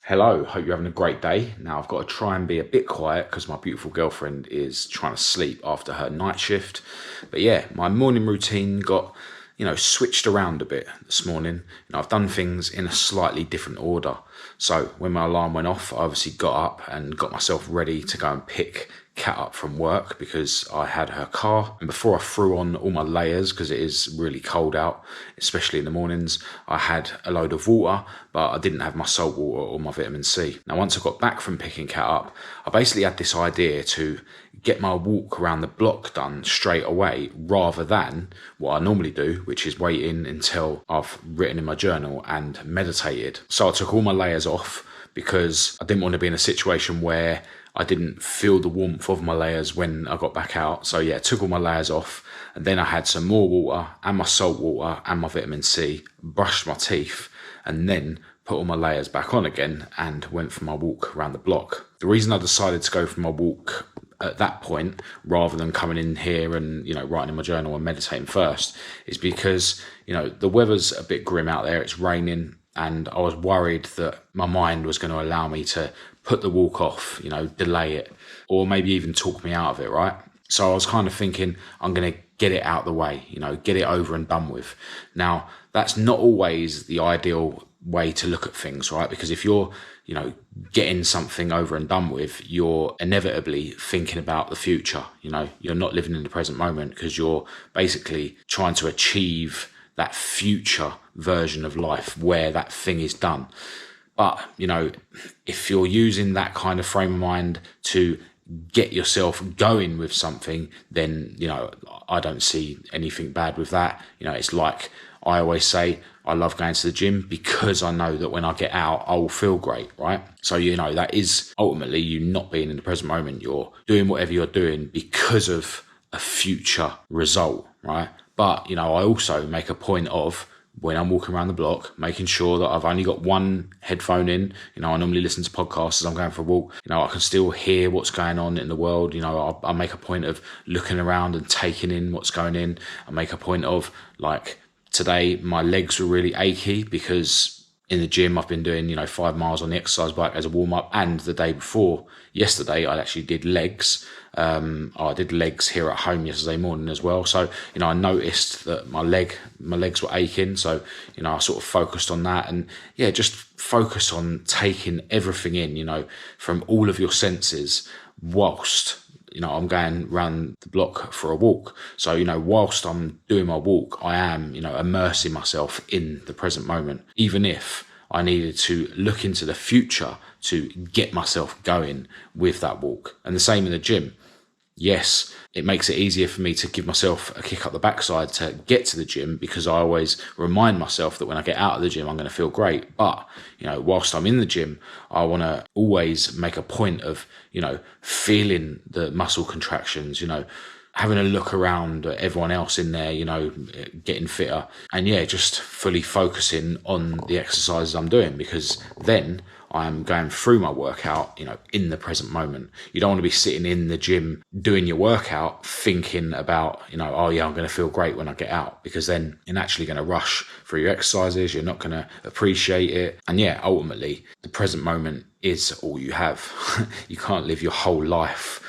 Hello, hope you're having a great day. Now, I've got to try and be a bit quiet because my beautiful girlfriend is trying to sleep after her night shift. But yeah, my morning routine got, switched around a bit this morning. I've done things in a slightly different order. So when my alarm went off, I obviously got up and got myself ready to go and pick Kat up from work because I had her car. And before I threw on all my layers, because it is really cold out, especially in the mornings, I had a load of water, but I didn't have my salt water or my vitamin C. Now, once I got back from picking Kat up, I basically had this idea to get my walk around the block done straight away rather than what I normally do, which is waiting until I've written in my journal and meditated. So I took all my layers off because I didn't want to be in a situation where I didn't feel the warmth of my layers when I got back out. So yeah, took all my layers off, and then I had some more water and my salt water and my vitamin C, brushed my teeth, and then put all my layers back on again and went for my walk around the block. The reason I decided to go for my walk at that point rather than coming in here and writing in my journal and meditating first is because the weather's a bit grim out there. It's raining, and I was worried that my mind was going to allow me to put the walk off, delay it, or maybe even talk me out of it, right? So I was kind of thinking, I'm going to get it out of the way, get it over and done with. Now, that's not always the ideal way to look at things, right? Because if you're, getting something over and done with, you're inevitably thinking about the future. You're not living in the present moment because you're basically trying to achieve that future version of life where that thing is done. But, if you're using that kind of frame of mind to get yourself going with something, then, I don't see anything bad with that. It's like I always say, I love going to the gym because I know that when I get out, I will feel great, right? So, that is ultimately you not being in the present moment. You're doing whatever you're doing because of a future result, right? But, I also make a point of, when I'm walking around the block, making sure that I've only got one headphone in. I normally listen to podcasts as I'm going for a walk. I can still hear what's going on in the world. I make a point of looking around and taking in what's going in. I make a point of, like, today my legs were really achy because in the gym I've been doing 5 miles on the exercise bike as a warm-up, and the day before yesterday I actually did legs. I did legs here at home yesterday morning as well. So I noticed that my legs were aching, so I sort of focused on that, and just focus on taking everything in from all of your senses whilst I'm going around the block for a walk. So, whilst I'm doing my walk, I am, immersing myself in the present moment, even if I needed to look into the future to get myself going with that walk. And the same in the gym. Yes, it makes it easier for me to give myself a kick up the backside to get to the gym because I always remind myself that when I get out of the gym, I'm going to feel great. But, whilst I'm in the gym, I want to always make a point of, feeling the muscle contractions, having a look around at everyone else in there, getting fitter, and just fully focusing on the exercises I'm doing, because then I'm going through my workout, in the present moment. You don't want to be sitting in the gym doing your workout thinking about, oh yeah, I'm going to feel great when I get out, because then you're naturally going to rush through your exercises. You're not going to appreciate it. And ultimately, the present moment is all you have. You can't live your whole life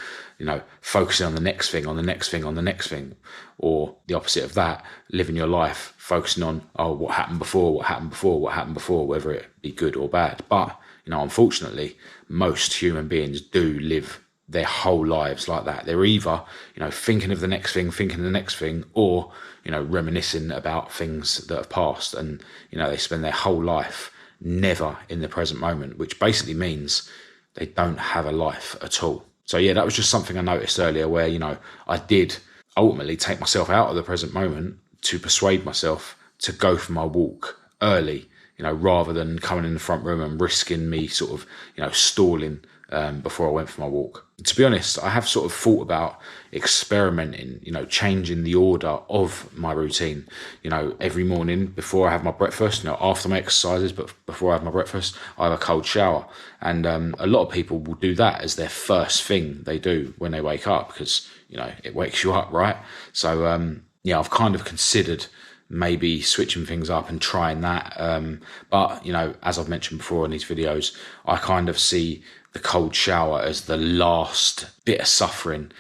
focusing on the next thing, on the next thing, on the next thing, or the opposite of that, living your life focusing on, what happened before, what happened before, what happened before, whether it be good or bad. But, unfortunately, most human beings do live their whole lives like that. They're either, thinking of the next thing, thinking of the next thing, or, reminiscing about things that have passed. And, they spend their whole life never in the present moment, which basically means they don't have a life at all. So that was just something I noticed earlier where, I did ultimately take myself out of the present moment to persuade myself to go for my walk early, rather than coming in the front room and risking me sort of, stalling before I went for my walk. To be honest, I have sort of thought about experimenting, changing the order of my routine. Every morning before I have my breakfast, after my exercises, but before I have my breakfast, I have a cold shower. And a lot of people will do that as their first thing they do when they wake up because, it wakes you up, right? So, I've kind of considered maybe switching things up and trying that. But, you know, as I've mentioned before in these videos, I kind of see the cold shower as the last bit of suffering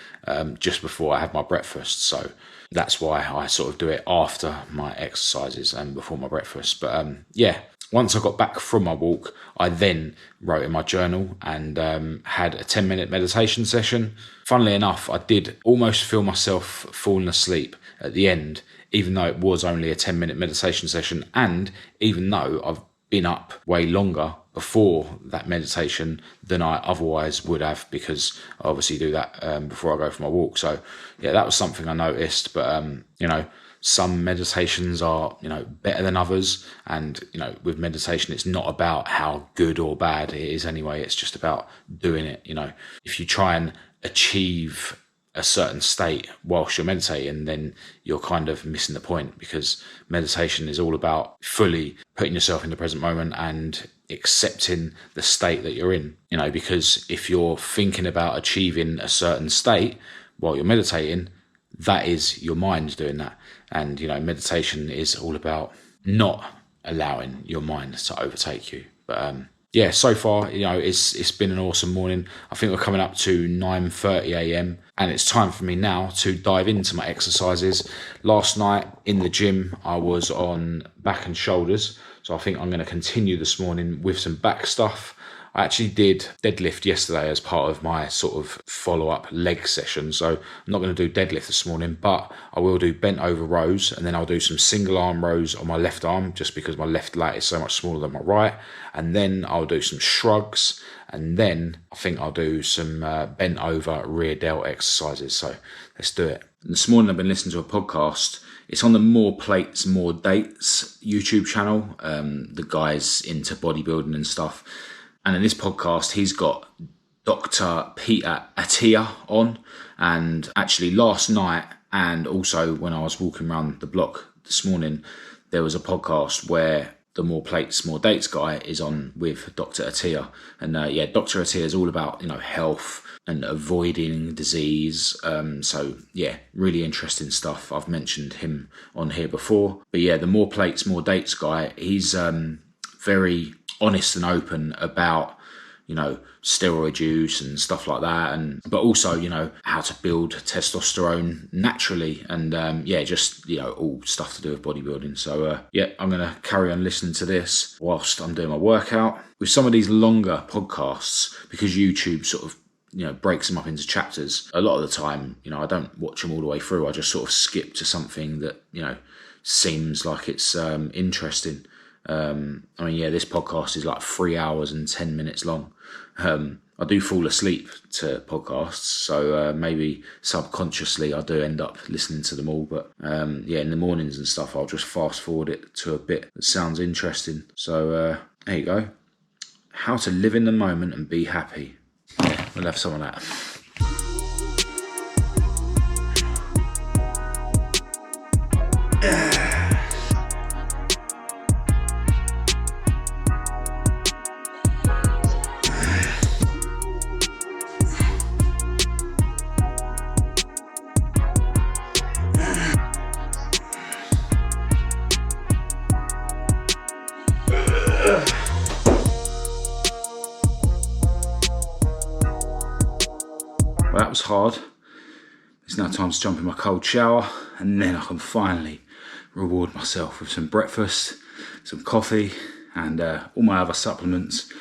just before I have my breakfast. So that's why I sort of do it after my exercises and before my breakfast. But yeah, once I got back from my walk, I then wrote in my journal and had a 10-minute meditation session. Funnily enough, I did almost feel myself falling asleep at the end, even though it was only a 10-minute meditation session, and even though I've been up way longer before that meditation than I otherwise would have, because I obviously do that before I go for my walk. So yeah, that was something I noticed. But you know, some meditations are, you know, better than others, and you know, with meditation it's not about how good or bad it is anyway, it's just about doing it. You know, if you try and achieve a certain state whilst you're meditating, then you're kind of missing the point, because meditation is all about fully putting yourself in the present moment and accepting the state that you're in. You know, because if you're thinking about achieving a certain state while you're meditating, that is your mind doing that. And you know, meditation is all about not allowing your mind to overtake you. But yeah, so far, you know, it's been an awesome morning. I think we're coming up to 9:30 a.m. and it's time for me now to dive into my exercises. Last night in the gym, I was on back and shoulders, so I think I'm going to continue this morning with some back stuff. I actually did deadlift yesterday as part of my sort of follow-up leg session, so I'm not going to do deadlift this morning, but I will do bent over rows, and then I'll do some single arm rows on my left arm, just because my left lat is so much smaller than my right, and then I'll do some shrugs, and then I think I'll do some bent over rear delt exercises. So let's do it. And this morning I've been listening to a podcast. It's on the More Plates, More Dates YouTube channel. The guy's into bodybuilding and stuff. And in this podcast, he's got Dr. Peter Attia on. And actually last night, and also when I was walking around the block this morning, there was a podcast where the More Plates, More Dates guy is on with Dr. Attia. And yeah, Dr. Attia is all about, you know, health and avoiding disease. So yeah, really interesting stuff. I've mentioned him on here before. But yeah, the More Plates, More Dates guy, he's very honest and open about, you know, steroid use and stuff like that, and but also, you know, how to build testosterone naturally, and yeah, just, you know, all stuff to do with bodybuilding. So yeah, I'm gonna carry on listening to this whilst I'm doing my workout. With some of these longer podcasts, because YouTube sort of, you know, breaks them up into chapters, a lot of the time, you know, I don't watch them all the way through. I just sort of skip to something that, you know, seems like it's interesting. I mean, yeah, this podcast is like 3 hours and 10 minutes long. I do fall asleep to podcasts, so maybe subconsciously I do end up listening to them all. But yeah, in the mornings and stuff, I'll just fast forward it to a bit that sounds interesting. So there you go. How to live in the moment and be happy. Yeah, we'll have some of that. Well, that was hard. It's now time to jump in my cold shower, and then I can finally reward myself with some breakfast, some coffee, and all my other supplements,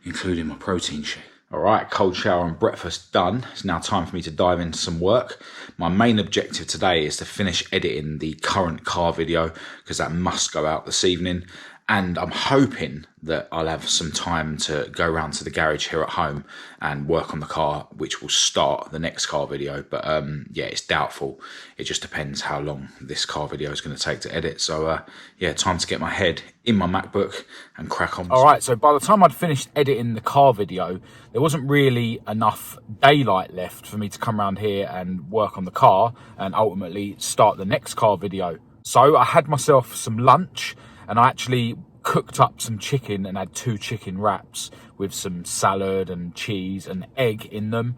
including my protein shake. All right, cold shower and breakfast done. It's now time for me to dive into some work. My main objective today is to finish editing the current car video, because that must go out this evening. And I'm hoping that I'll have some time to go around to the garage here at home and work on the car, which will start the next car video. But yeah, it's doubtful. It just depends how long this car video is going to take to edit. So yeah, time to get my head in my MacBook and crack on. All right, so by the time I'd finished editing the car video, there wasn't really enough daylight left for me to come around here and work on the car and ultimately start the next car video. So I had myself some lunch, and I actually cooked up some chicken and had 2 chicken wraps with some salad and cheese and egg in them.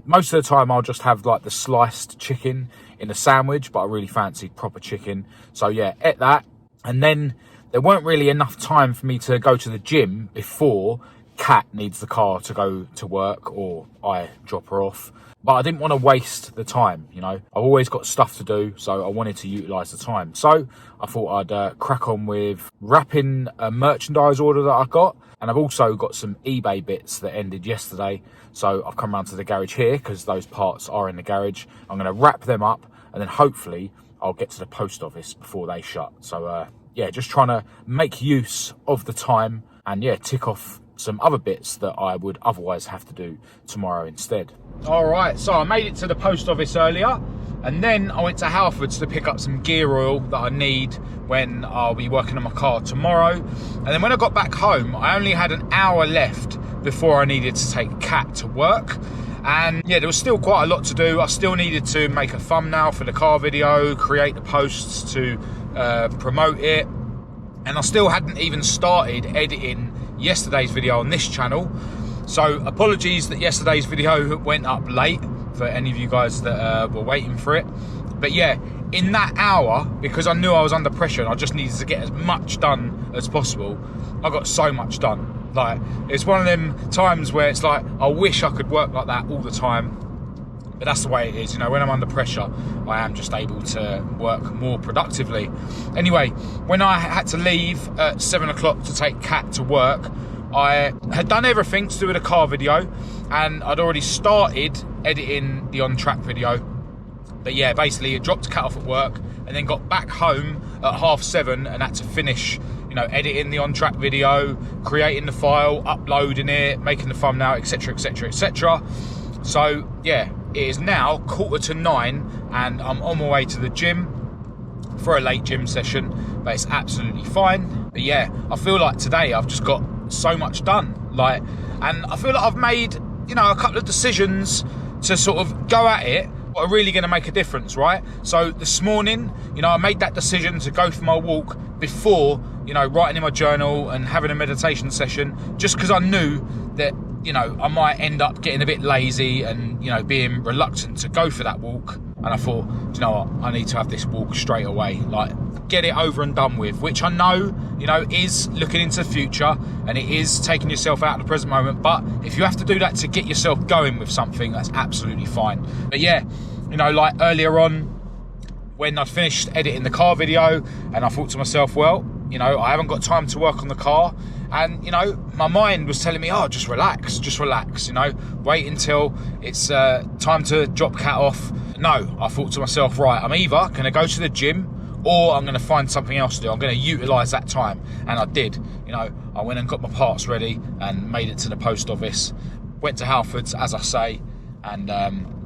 Most of the time I'll just have like the sliced chicken in a sandwich, but I really fancied proper chicken. So yeah, ate that. And then there weren't really enough time for me to go to the gym before Kat needs the car to go to work or I drop her off. But I didn't want to waste the time, you know. I've always got stuff to do, so I wanted to utilise the time. So I thought I'd crack on with wrapping a merchandise order that I got. And I've also got some eBay bits that ended yesterday. So I've come round to the garage here because those parts are in the garage. I'm going to wrap them up and then hopefully I'll get to the post office before they shut. So yeah, just trying to make use of the time and yeah, tick off some other bits that I would otherwise have to do tomorrow instead. All right, so I made it to the post office earlier and then I went to Halfords to pick up some gear oil that I need when I'll be working on my car tomorrow. And then when I got back home, I only had an hour left before I needed to take Kat to work. And yeah, there was still quite a lot to do. I still needed to make a thumbnail for the car video, create the posts to promote it. And I still hadn't even started editing yesterday's video on this channel. So apologies that yesterday's video went up late for any of you guys that were waiting for it. But yeah, in that hour, because I knew I was under pressure and I just needed to get as much done as possible, I got so much done. Like, it's one of them times where it's like, I wish I could work like that all the time. But that's the way it is, you know, when I'm under pressure, I am just able to work more productively. Anyway, when I had to leave at 7 o'clock to take Kat to work, I had done everything to do with a car video and I'd already started editing the on-track video. But yeah, basically I dropped Kat off at work and then got back home at 7:30 and had to finish, you know, editing the on-track video, creating the file, uploading it, making the thumbnail, etc, etc, etc. So yeah, it is now 8:45 and I'm on my way to the gym for a late gym session, but it's absolutely fine. But yeah, I feel like today I've just got so much done, like, and I feel like I've made, you know, a couple of decisions to sort of go at it what are really going to make a difference, right? So this morning, you know, I made that decision to go for my walk before, you know, writing in my journal and having a meditation session, just because I knew that, you know, I might end up getting a bit lazy and, you know, being reluctant to go for that walk. And I thought, do you know what, I need to have this walk straight away, like get it over and done with, which I know, you know, is looking into the future and it is taking yourself out of the present moment. But if you have to do that to get yourself going with something, that's absolutely fine. But yeah, you know, like earlier on when I'd finished editing the car video and I thought to myself, well, you know, I haven't got time to work on the car. And, you know, my mind was telling me, oh, just relax, you know, wait until it's time to drop Kat off. No, I thought to myself, right, I'm either going to go to the gym or I'm going to find something else to do. I'm going to utilise that time. And I did. You know, I went and got my parts ready and made it to the post office. Went to Halfords, as I say. And,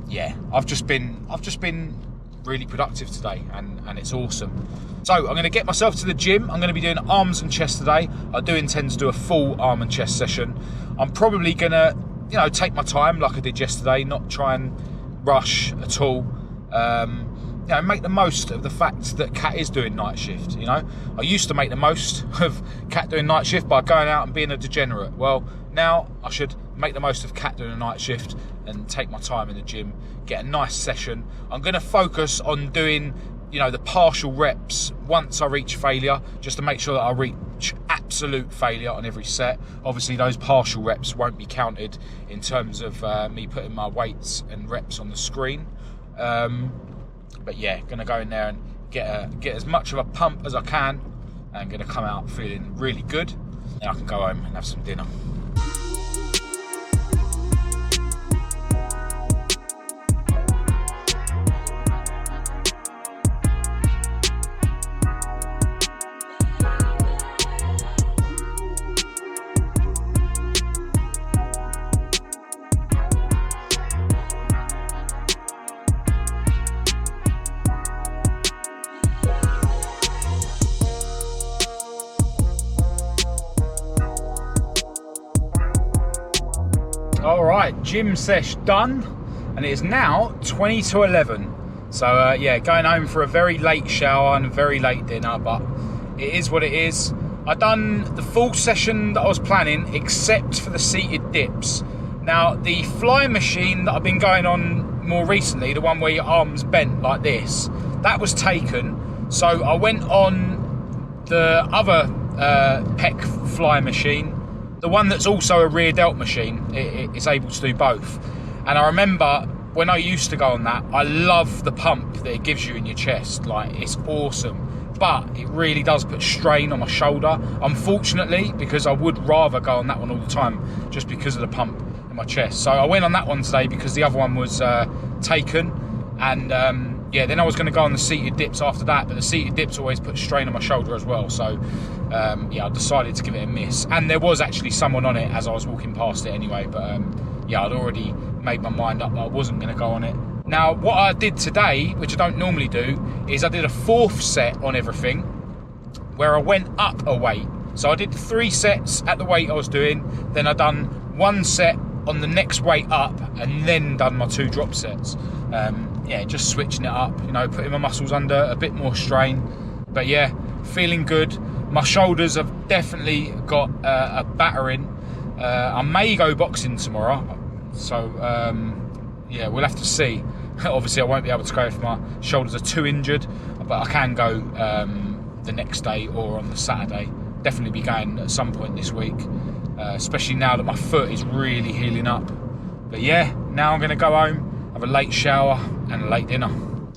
yeah, I've just been really productive today and it's awesome. So I'm going to get myself to the gym. I'm going to be doing arms and chest today. I do intend to do a full arm and chest session. I'm probably going to, you know, take my time like I did yesterday, not try and rush at all. You know, make the most of the fact that Kat is doing night shift. You know, I used to make the most of Kat doing night shift by going out and being a degenerate. Well, now I should make the most of Kat doing a night shift and take my time in the gym, get a nice session. I'm going to focus on doing, you know, the partial reps once I reach failure, just to make sure that I reach absolute failure on every set. Obviously those partial reps won't be counted in terms of me putting my weights and reps on the screen. But yeah, gonna go in there and get as much of a pump as I can and gonna come out feeling really good. Then I can go home and have some dinner. All right, gym sesh done, and it is now 20 to 11. So yeah, going home for a very late shower and a very late dinner, but it is what it is. I done the full session that I was planning, except for the seated dips. Now, the fly machine that I've been going on more recently, the one where your arm's bent like this, that was taken. So I went on the other pec fly machine, the one that's also a rear delt machine. It's able to do both. And I remember when I used to go on that, I love the pump that it gives you in your chest. Like, it's awesome. But it really does put strain on my shoulder, unfortunately, because I would rather go on that one all the time just because of the pump in my chest. So I went on that one today because the other one was taken. And then I was going to go on the seated dips after that, but the seated dips always put strain on my shoulder as well. So I decided to give it a miss. And there was actually someone on it as I was walking past it anyway, but I'd already made my mind up that I wasn't going to go on it. Now, what I did today, which I don't normally do, is I did a 4th set on everything where I went up a weight. So I did 3 sets at the weight I was doing, then I done 1 set on the next weight up, and then done my 2 drop sets. Just switching it up, putting my muscles under a bit more strain. But yeah, feeling good. My shoulders have definitely got a battering. I may go boxing tomorrow, so we'll have to see. Obviously, I won't be able to go if my shoulders are too injured, but I can go the next day or on the Saturday. Definitely be going at some point this week, especially now that my foot is really healing up. But yeah, now I'm going to go home, have a late shower and a late dinner.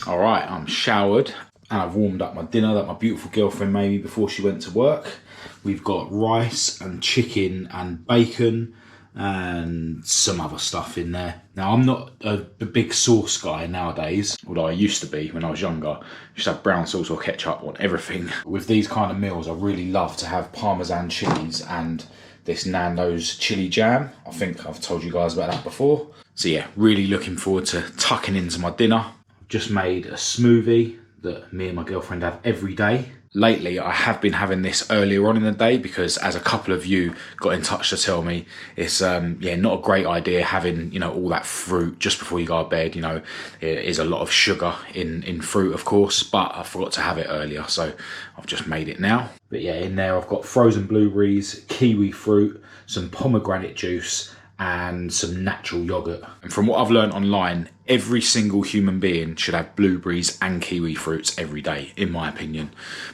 All right, I'm showered and I've warmed up my dinner that my beautiful girlfriend made me before she went to work. We've got rice and chicken and bacon and some other stuff in there. Now, I'm not a big sauce guy nowadays, although I used to be when I was younger. I used to have brown sauce or ketchup on everything. With these kind of meals, I really love to have Parmesan chilies and this Nando's chili jam. I think I've told you guys about that before. So yeah, really looking forward to tucking into my dinner. I've just made a smoothie that me and my girlfriend have every day. Lately, I have been having this earlier on in the day because, as a couple of you got in touch to tell me, it's not a great idea having all that fruit just before you go to bed. There is a lot of sugar in fruit, of course, but I forgot to have it earlier, so I've just made it now. But yeah, in there I've got frozen blueberries, kiwi fruit, some pomegranate juice, and some natural yogurt. And from what I've learned online, every single human being should have blueberries and kiwi fruits every day, in my opinion.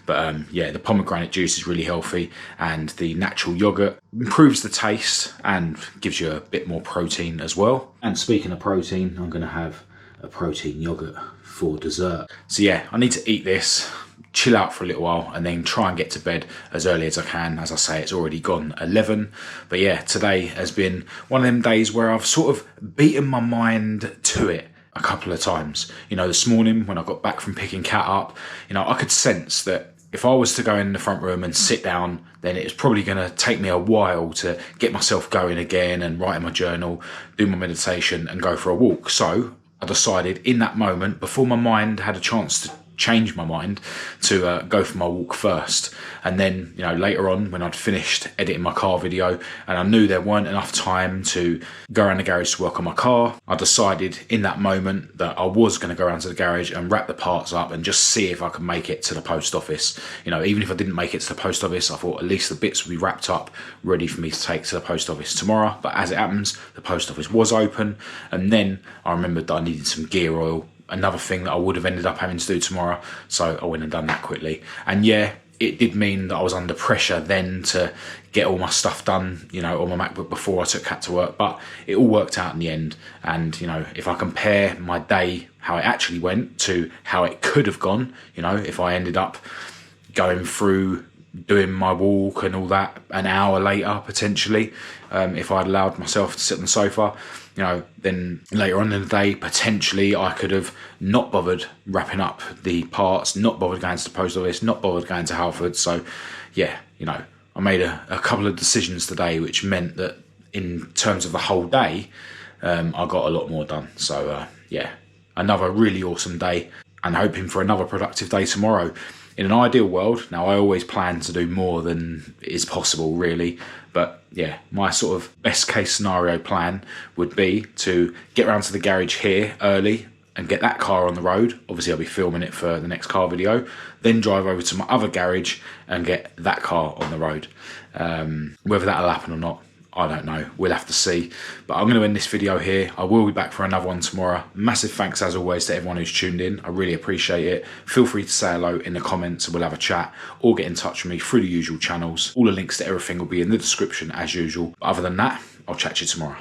But the pomegranate juice is really healthy, and the natural yogurt improves the taste and gives you a bit more protein as well. And speaking of protein, I'm gonna have a protein yogurt for dessert. So yeah, I need to eat this, chill out for a little while, and then try and get to bed as early as I can. As I say, it's already gone 11. But yeah, today has been one of them days where I've sort of beaten my mind to it a couple of times. This morning when I got back from picking Cat up, I could sense that if I was to go in the front room and sit down, then it's probably going to take me a while to get myself going again and write in my journal, do my meditation and go for a walk. So I decided in that moment, before my mind had a chance to change my mind, to go for my walk first. And then later on, when I'd finished editing my car video and I knew there weren't enough time to go around the garage to work on my car, I decided in that moment that I was going to go around to the garage and wrap the parts up and just see if I could make it to the post office. Even if I didn't make it to the post office, I thought at least the bits would be wrapped up ready for me to take to the post office tomorrow. But as it happens, the post office was open, and then I remembered that I needed some gear oil, another thing that I would have ended up having to do tomorrow. So I went and done that quickly. And yeah, it did mean that I was under pressure then to get all my stuff done, on my MacBook before I took Cat to work. But it all worked out in the end. And, if I compare my day, how it actually went, to how it could have gone, if I ended up going through doing my walk and all that an hour later, potentially, if I'd allowed myself to sit on the sofa, then later on in the day, potentially I could have not bothered wrapping up the parts, not bothered going to the post office, not bothered going to Halford. So yeah, I made a couple of decisions today, which meant that in terms of the whole day, I got a lot more done. So another really awesome day, and hoping for another productive day tomorrow. In an ideal world, now I always plan to do more than is possible, really. But yeah, my sort of best case scenario plan would be to get round to the garage here early, and get that car on the road. Obviously, I'll be filming it for the next car video. Then drive over to my other garage and get that car on the road. Whether that'll happen or not, I don't know. We'll have to see. But I'm going to end this video here. I will be back for another one tomorrow. Massive thanks, as always, to everyone who's tuned in. I really appreciate it. Feel free to say hello in the comments and we'll have a chat, or get in touch with me through the usual channels. All the links to everything will be in the description as usual. But other than that, I'll chat to you tomorrow.